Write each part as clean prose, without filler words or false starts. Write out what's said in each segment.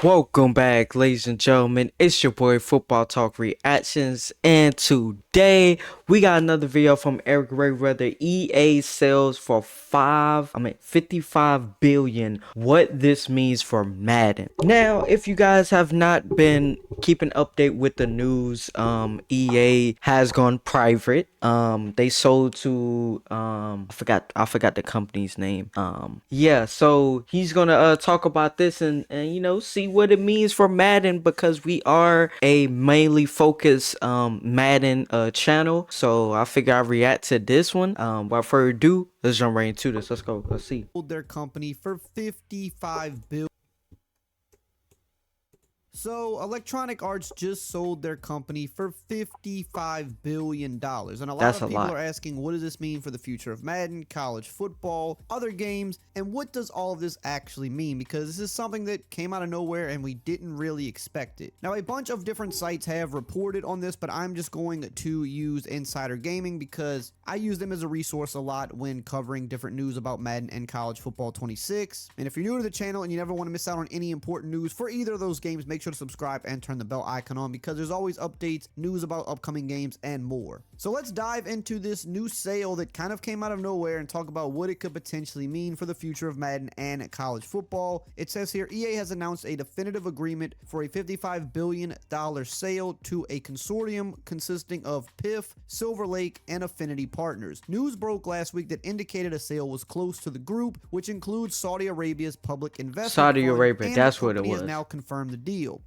Welcome back, ladies and gentlemen. It's your boy Football Talk Reactions, and today we got another video from Eric Rayweather. EA sells for 55 billion. What this means for Madden. Now, if you guys have not been keeping update with the news, EA has gone private. They sold to I forgot the company's name. Yeah, so he's gonna talk about this and see what it means for Madden, because we are a mainly focused Madden channel. So I figure I react to this one. Without further ado, let's jump right into this. Let's go. Let's see. Their company for 55 billion. So, Electronic Arts just sold their company for $55 billion. And a lot of people are asking, what does this mean for the future of Madden, college football, other games, and what does all of this actually mean? Because this is something that came out of nowhere and we didn't really expect it. Now, a bunch of different sites have reported on this, but I'm just going to use Insider Gaming because I use them as a resource a lot when covering different news about Madden and college football 26. And if you're new to the channel and you never want to miss out on any important news for either of those games, make sure to subscribe and turn the bell icon on because there's always updates, news about upcoming games, and more. So let's dive into this new sale that kind of came out of nowhere and talk about what it could potentially mean for the future of Madden and college football. It says here, EA has announced a definitive agreement for a $55 billion sale to a consortium consisting of PIF, Silver Lake, and Affinity partners. News broke last week that indicated a sale was close to the group, which includes Saudi Arabia's public investment Saudi fund, Arabia, and that's the what it company was. has now confirmed the deal.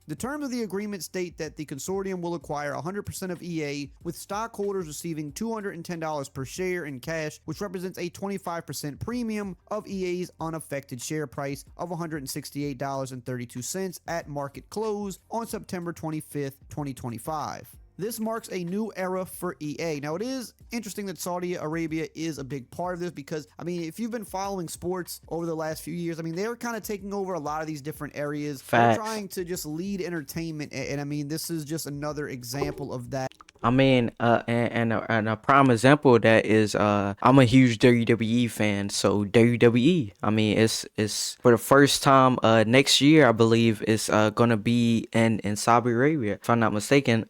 The terms of the agreement state that the consortium will acquire 100% of EA, with stockholders receiving $210 per share in cash, which represents a 25% premium of EA's unaffected share price of $168.32 at market close on September 25th, 2025. This marks a new era for EA. Now, it is interesting that Saudi Arabia is a big part of this because, I mean, if you've been following sports over the last few years, I mean, they're kind of taking over a lot of these different areas. Facts. They're trying to just lead entertainment, and I mean, this is just another example of that. I mean, and a prime example of that is I'm a huge WWE fan, so WWE. I mean, it's for the first time next year, I believe it's gonna be in Saudi Arabia, if I'm not mistaken.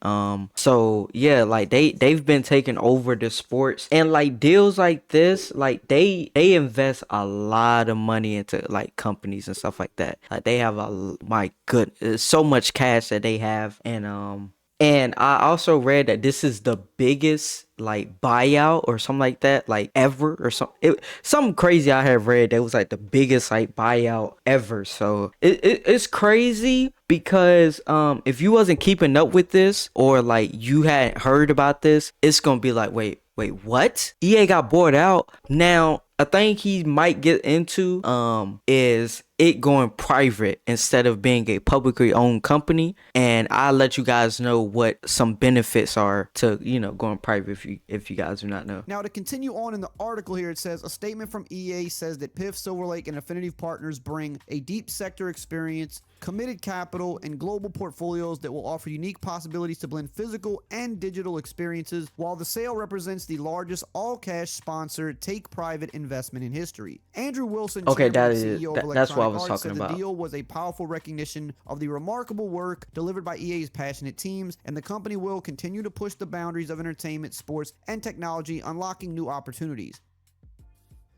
So yeah, like they've been taking over the sports, and like deals like this, like they invest a lot of money into like companies and stuff like that. Like they have my good, so much cash that they have, and I also read that this is the biggest like buyout or something like that, like ever, or something crazy I have read that was like the biggest like buyout ever. So it's crazy because if you wasn't keeping up with this, or like you hadn't heard about this, it's gonna be like, wait, what? EA got bought out. Now, a thing he might get into is it going private instead of being a publicly owned company, and I'll let you guys know what some benefits are to going private if you guys do not know. Now, to continue on in the article here, it says a statement from EA says that PIF, Silver Lake, and Affinity partners bring a deep sector experience, committed capital, and global portfolios that will offer unique possibilities to blend physical and digital experiences, while the sale represents the largest all-cash sponsored take-private investment in history. Andrew Wilson, Okay, chairman and CEO of that's what I Electronic was Arts, talking said about. the deal was a powerful recognition of the remarkable work delivered by EA's passionate teams, and the company will continue to push the boundaries of entertainment, sports, and technology, unlocking new opportunities.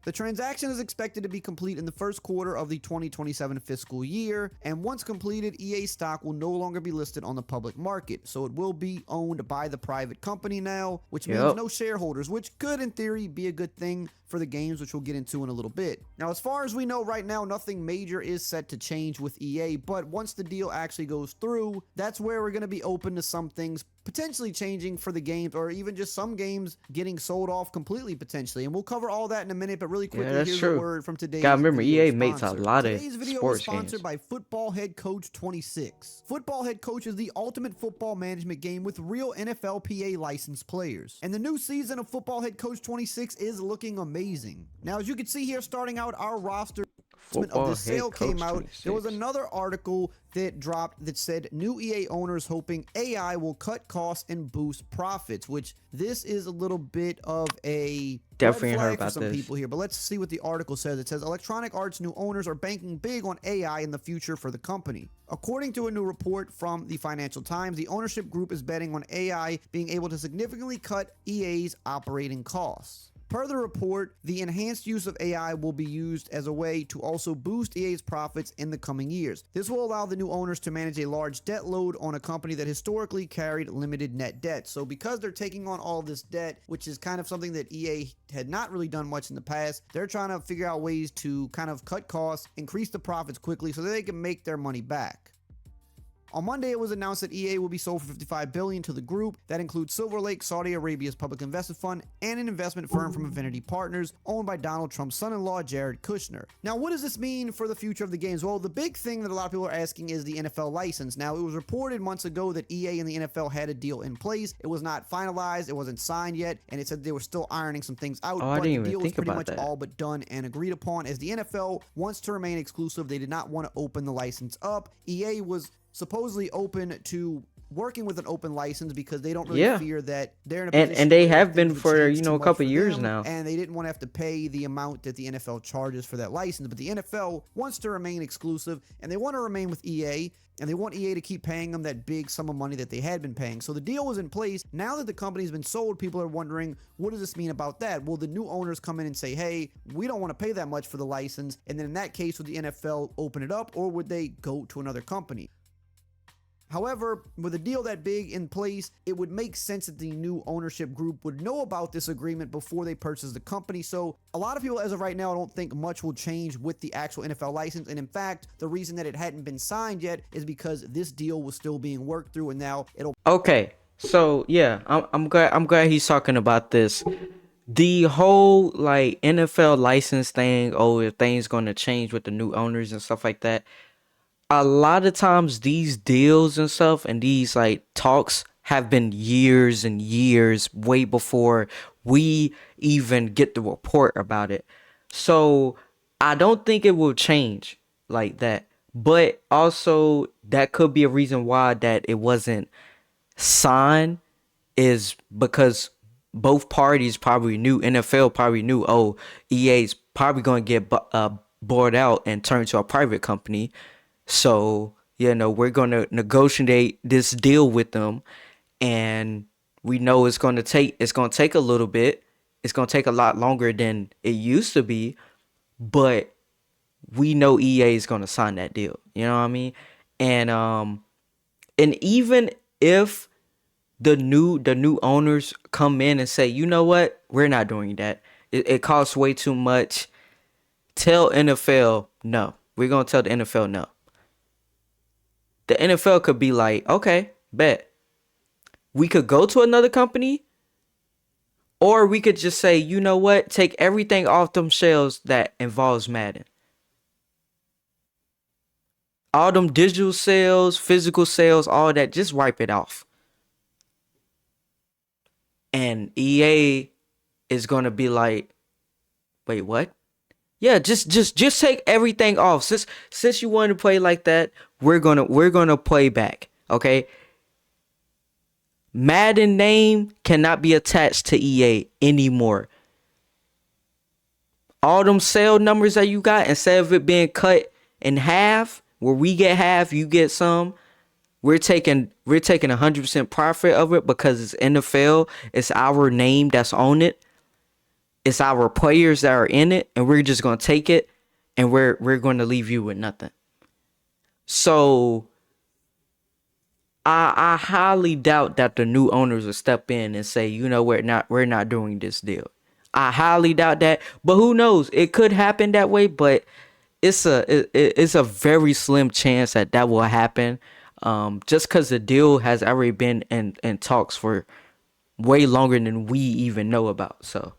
The transaction is expected to be complete in the first quarter of the 2027 fiscal year, and once completed, EA stock will no longer be listed on the public market, so it will be owned by the private company now, which means no shareholders, which could, in theory, be a good thing for the games, which we'll get into in a little bit. Now, as far as we know right now, nothing major is set to change with EA, but once the deal actually goes through, that's where we're going to be open to some things potentially changing for the games, or even just some games getting sold off completely potentially, and we'll cover all that in a minute. But really quickly, here's a word from today's video. Remember, EA makes a lot of today's video sports is sponsored games. by Football Head Coach 26. Football Head Coach is the ultimate football management game with real NFLPA licensed players, and the new season of Football Head Coach 26 is looking amazing. Now, as you can see here, starting out our roster. of Football this head sale came coach out, there was 26. another article that dropped that said new EA owners hoping AI will cut costs and boost profits, which this is a little bit of a red Definitely heard flag for about some this. people here. But let's see what the article says. It says Electronic Arts new owners are banking big on AI in the future for the company. According to a new report from the Financial Times, the ownership group is betting on AI being able to significantly cut EA's operating costs. Per the report, the enhanced use of AI will be used as a way to also boost EA's profits in the coming years. This will allow the new owners to manage a large debt load on a company that historically carried limited net debt. So because they're taking on all this debt, which is kind of something that EA had not really done much in the past, they're trying to figure out ways to kind of cut costs, increase the profits quickly so that they can make their money back. On Monday, it was announced that EA will be sold for $55 billion to the group. That includes Silver Lake, Saudi Arabia's public investment fund, and an investment firm from Affinity Partners, owned by Donald Trump's son-in-law, Jared Kushner. Now, what does this mean for the future of the games? Well, the big thing that a lot of people are asking is the NFL license. Now, it was reported months ago that EA and the NFL had a deal in place. It was not finalized, it wasn't signed yet, and it said they were still ironing some things out, Oh, I but the didn't even deal was think pretty about much that. all but done and agreed upon. As the NFL wants to remain exclusive, they did not want to open the license up. EA was supposedly open to working with an open license because they don't really Yeah. fear that they're in a And position they where have things been would for, change too a much couple for years them, now. and they didn't want to have to pay the amount that the NFL charges for that license. But the NFL wants to remain exclusive, and they want to remain with EA, and they want EA to keep paying them that big sum of money that they had been paying. So the deal was in place. Now that the company's been sold, people are wondering, what does this mean about that? Will the new owners come in and say, hey, we don't want to pay that much for the license? And then in that case, would the NFL open it up, or would they go to another company? However, with a deal that big in place, it would make sense that the new ownership group would know about this agreement before they purchase the company. So a lot of people as of right now don't think much will change with the actual NFL license. And in fact, the reason that it hadn't been signed yet is because this deal was still being worked through, and now it'll. Okay. So yeah, I'm glad he's talking about this. The whole like NFL license thing, oh, if things gonna change with the new owners and stuff like that. A lot of times these deals and stuff and these like talks have been years and years way before we even get the report about it. So I don't think it will change like that. But also that could be a reason why that it wasn't signed is because both parties probably knew, NFL probably knew, oh, EA's probably going to get bought out and turned to a private company. So, we're going to negotiate this deal with them, and we know it's going to take a little bit. It's going to take a lot longer than it used to be, but we know EA is going to sign that deal. You know what I mean? And even if the new owners come in and say, you know what, we're not doing that. It costs way too much. Tell NFL no. We're gonna tell the NFL no. The NFL could be like, okay, bet. We could go to another company, or we could just say, you know what, take everything off them shelves that involves Madden. All them digital sales, physical sales, all that, just wipe it off. And EA is gonna be like, wait, what? Yeah, just take everything off. Since you want to play like that, we're gonna play back. Okay. Madden name cannot be attached to EA anymore. All them sale numbers that you got, instead of it being cut in half, where we get half, you get some. We're taking 100% profit of it because it's NFL. It's our name that's on it. It's our players that are in it, and we're just gonna take it, and we're gonna leave you with nothing. So I highly doubt that the new owners will step in and say, you know, we're not doing this deal. I highly doubt that, but who knows? It could happen that way, but it's a very slim chance that that will happen. Just because the deal has already been in talks for way longer than we even know about. So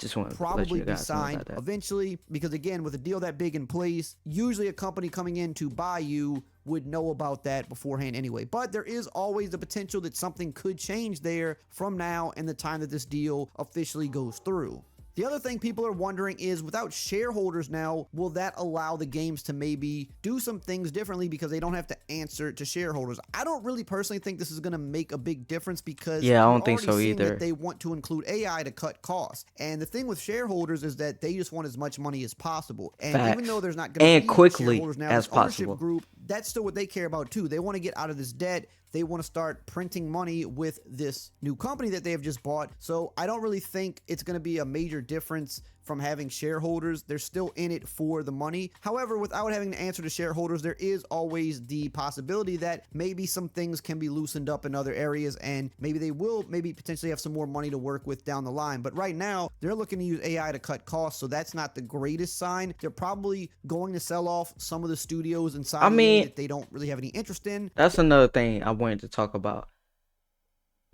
just want to let Probably you be guys know signed about that. eventually because again, with a deal that big in place, usually a company coming in to buy you would know about that beforehand anyway. But there is always the potential that something could change there from now and the time that this deal officially goes through. The other thing people are wondering is, without shareholders now, will that allow the games to maybe do some things differently because they don't have to answer to shareholders? I don't really personally think this is going to make a big difference because Yeah, I we're don't think already so seeing that either. they want to include AI to cut costs. And the thing with shareholders is that they just want as much money as possible. And even though Facts. there's not going to And be quickly shareholders now, as this ownership possible. group, that's still what they care about too. They want to get out of this debt. They want to start printing money with this new company that they have just bought. So I don't really think it's going to be a major difference from having shareholders. They're still in it for the money. However, without having to answer to shareholders, there is always the possibility that maybe some things can be loosened up in other areas, and maybe they will maybe potentially have some more money to work with down the line. But right now, they're looking to use AI to cut costs, so that's not the greatest sign. They're probably going to sell off some of the studios I inside EA mean, that they don't really have any interest in. that's another thing I wanted to talk about.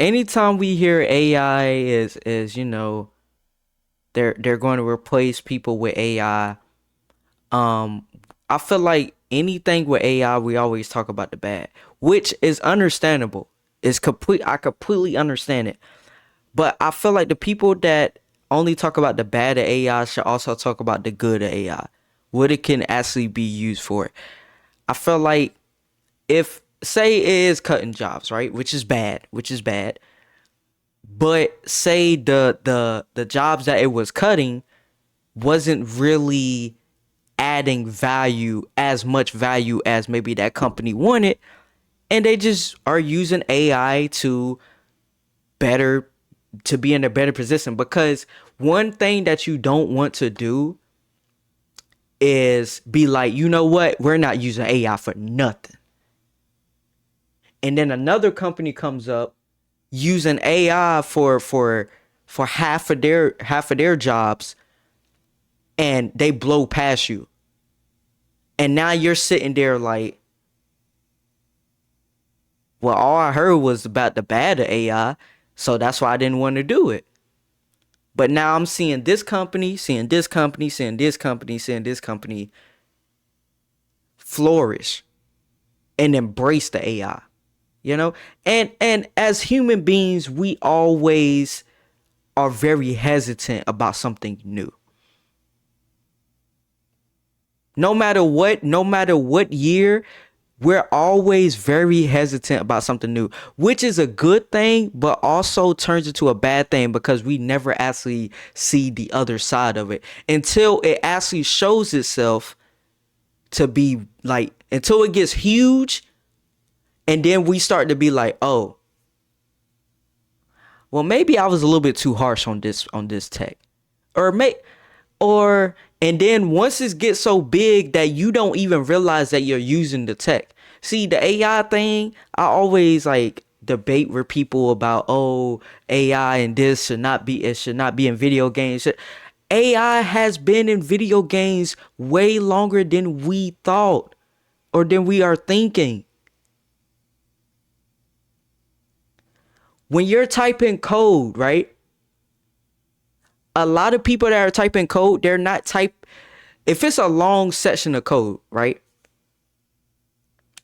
Anytime we hear AI is they're going to replace people with AI. Um, I feel like anything with AI, we always talk about the bad, which is understandable. It's complete. I completely understand it. But I feel like the people that only talk about the bad of AI should also talk about the good of AI, what it can actually be used for. I feel like if say it is cutting jobs, right, which is bad, but say the jobs that it was cutting wasn't really adding value, as much value as maybe that company wanted, and they just are using AI better to be in a better position. Because one thing that you don't want to do is be like, you know what, we're not using AI for nothing, and then another company comes up using AI for half of their jobs, and they blow past you, and now you're sitting there like, well, all I heard was about the bad of AI, so that's why I didn't want to do it. But now I'm seeing this company, seeing this company, seeing this company, seeing this company flourish and embrace the AI. You know? And as human beings, we always are very hesitant about something new. No matter what year, we're always very hesitant about something new, which is a good thing, but also turns into a bad thing because we never actually see the other side of it until it actually shows itself to be like, until it gets huge, and then we start to be like, oh, well, maybe I was a little bit too harsh on this tech, or may or and then once it gets so big that you don't even realize that you're using the tech. See, the AI thing, I always like debate with people about, oh, AI and this should not be, it should not be in video games. AI has been in video games way longer than we thought or than we are thinking. When you're typing code, right? A lot of people that are typing code, they're not type if it's a long section of code, right?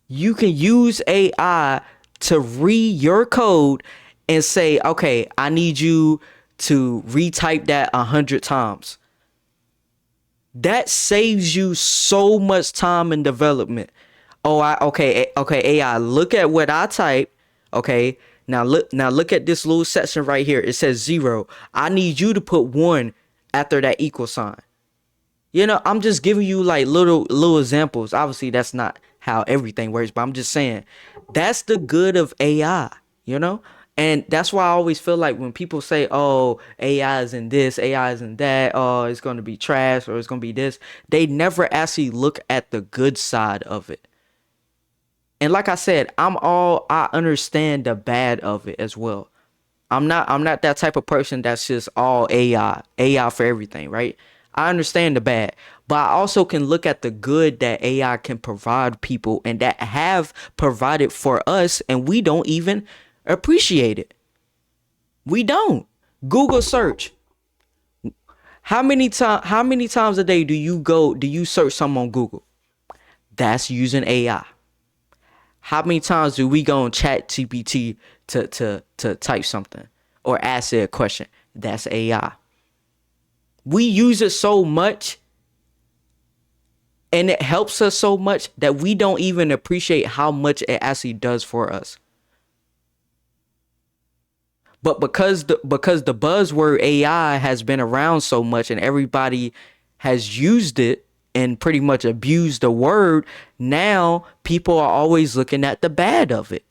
You can use AI to read your code and say, okay, I need you to retype that 100 times. That saves you so much time in development. Oh, okay, AI, look at what I type. Okay, now look at this little section right here. It says 0. I need you to put 1 after that equal sign. I'm just giving you like little examples. Obviously, that's not how everything works, but I'm just saying that's the good of AI, you know? And that's why I always feel like when people say, oh, AI is in this, AI is in that, oh, it's going to be trash or it's going to be this, they never actually look at the good side of it. And like I said, I understand the bad of it as well. I'm not that type of person that's just all AI for everything, right? I understand the bad, but I also can look at the good that AI can provide people and that have provided for us, and we don't even appreciate it. We don't. Google search. How many times a day do you search something on Google? That's using AI. How many times do we go on Chat GPT to type something or ask it a question? That's AI. We use it so much and it helps us so much that we don't even appreciate how much it actually does for us. But because the buzzword AI has been around so much and everybody has used it and pretty much abused the word, now people are always looking at the bad of it.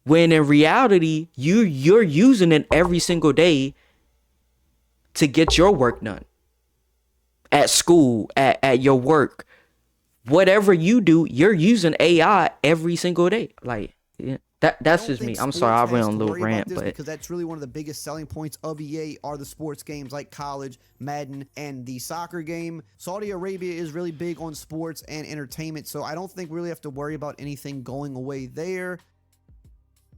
When in reality, you're using it every single day to get your work done. At school, at your work, whatever you do, you're using AI every single day. Like, yeah, I that's don't just me. think I'm sorry, I sports went has on a to little worry about rant, this but because that's really one of the biggest selling points of EA are the sports games like college, Madden, and the soccer game. Saudi Arabia is really big on sports and entertainment, so I don't think we really have to worry about anything going away there.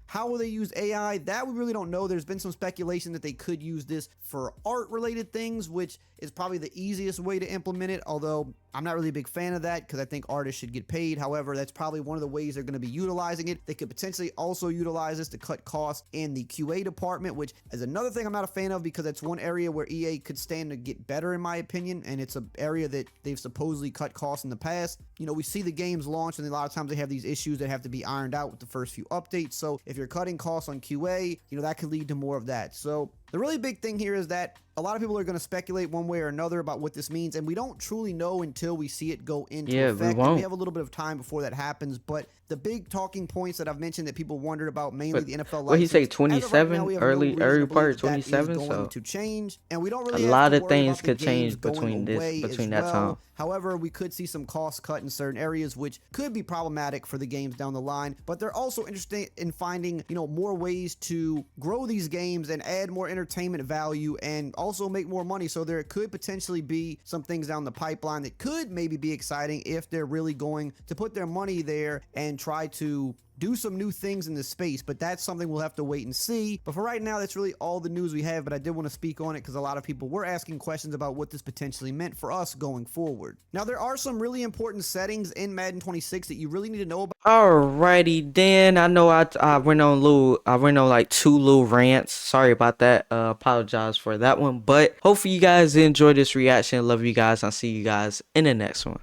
How will they use AI? That we really don't know. There's been some speculation that they could use this for art related things, which is probably the easiest way to implement it, although I'm not really a big fan of that because I think artists should get paid. However, that's probably one of the ways they're going to be utilizing it. They could potentially also utilize this to cut costs in the QA department, which is another thing I'm not a fan of because that's one area where EA could stand to get better in my opinion, and it's an area that they've supposedly cut costs in the past. You know, we see the games launch and a lot of times they have these issues that have to be ironed out with the first few updates. So if you're cutting costs on QA, you know, that could lead to more of that. So the really big thing here is that a lot of people are going to speculate one way or another about what this means, and we don't truly know until we see it go into yeah, we effect. And we won't. have a little bit of time before that happens, but the big talking points that I've mentioned that people wondered about, mainly But the NFL what he say, license, as of right now, 27, we have no reason early to believe part of that that is 27. going So to change, and we don't a really have to lot of worry things about the could games change going between away as that time. well. However, we could see some cost cut in certain areas, which could be problematic for the games down the line. But they're also interested in finding, you know, more ways to grow these games and add more entertainment value and also make more money. So there could potentially be some things down the pipeline that could maybe be exciting if they're really going to put their money there and try to do some new things in this space, but that's something we'll have to wait and see. But for right now, that's really all the news we have, but I did want to speak on it because a lot of people were asking questions about what this potentially meant for us going forward. Now, there are some really important settings in Madden 26 that you really need to know about. Alrighty then. I know I went on like two little rants. Sorry about that. Apologize for that one. But hopefully you guys enjoyed this reaction. Love you guys. I'll see you guys in the next one.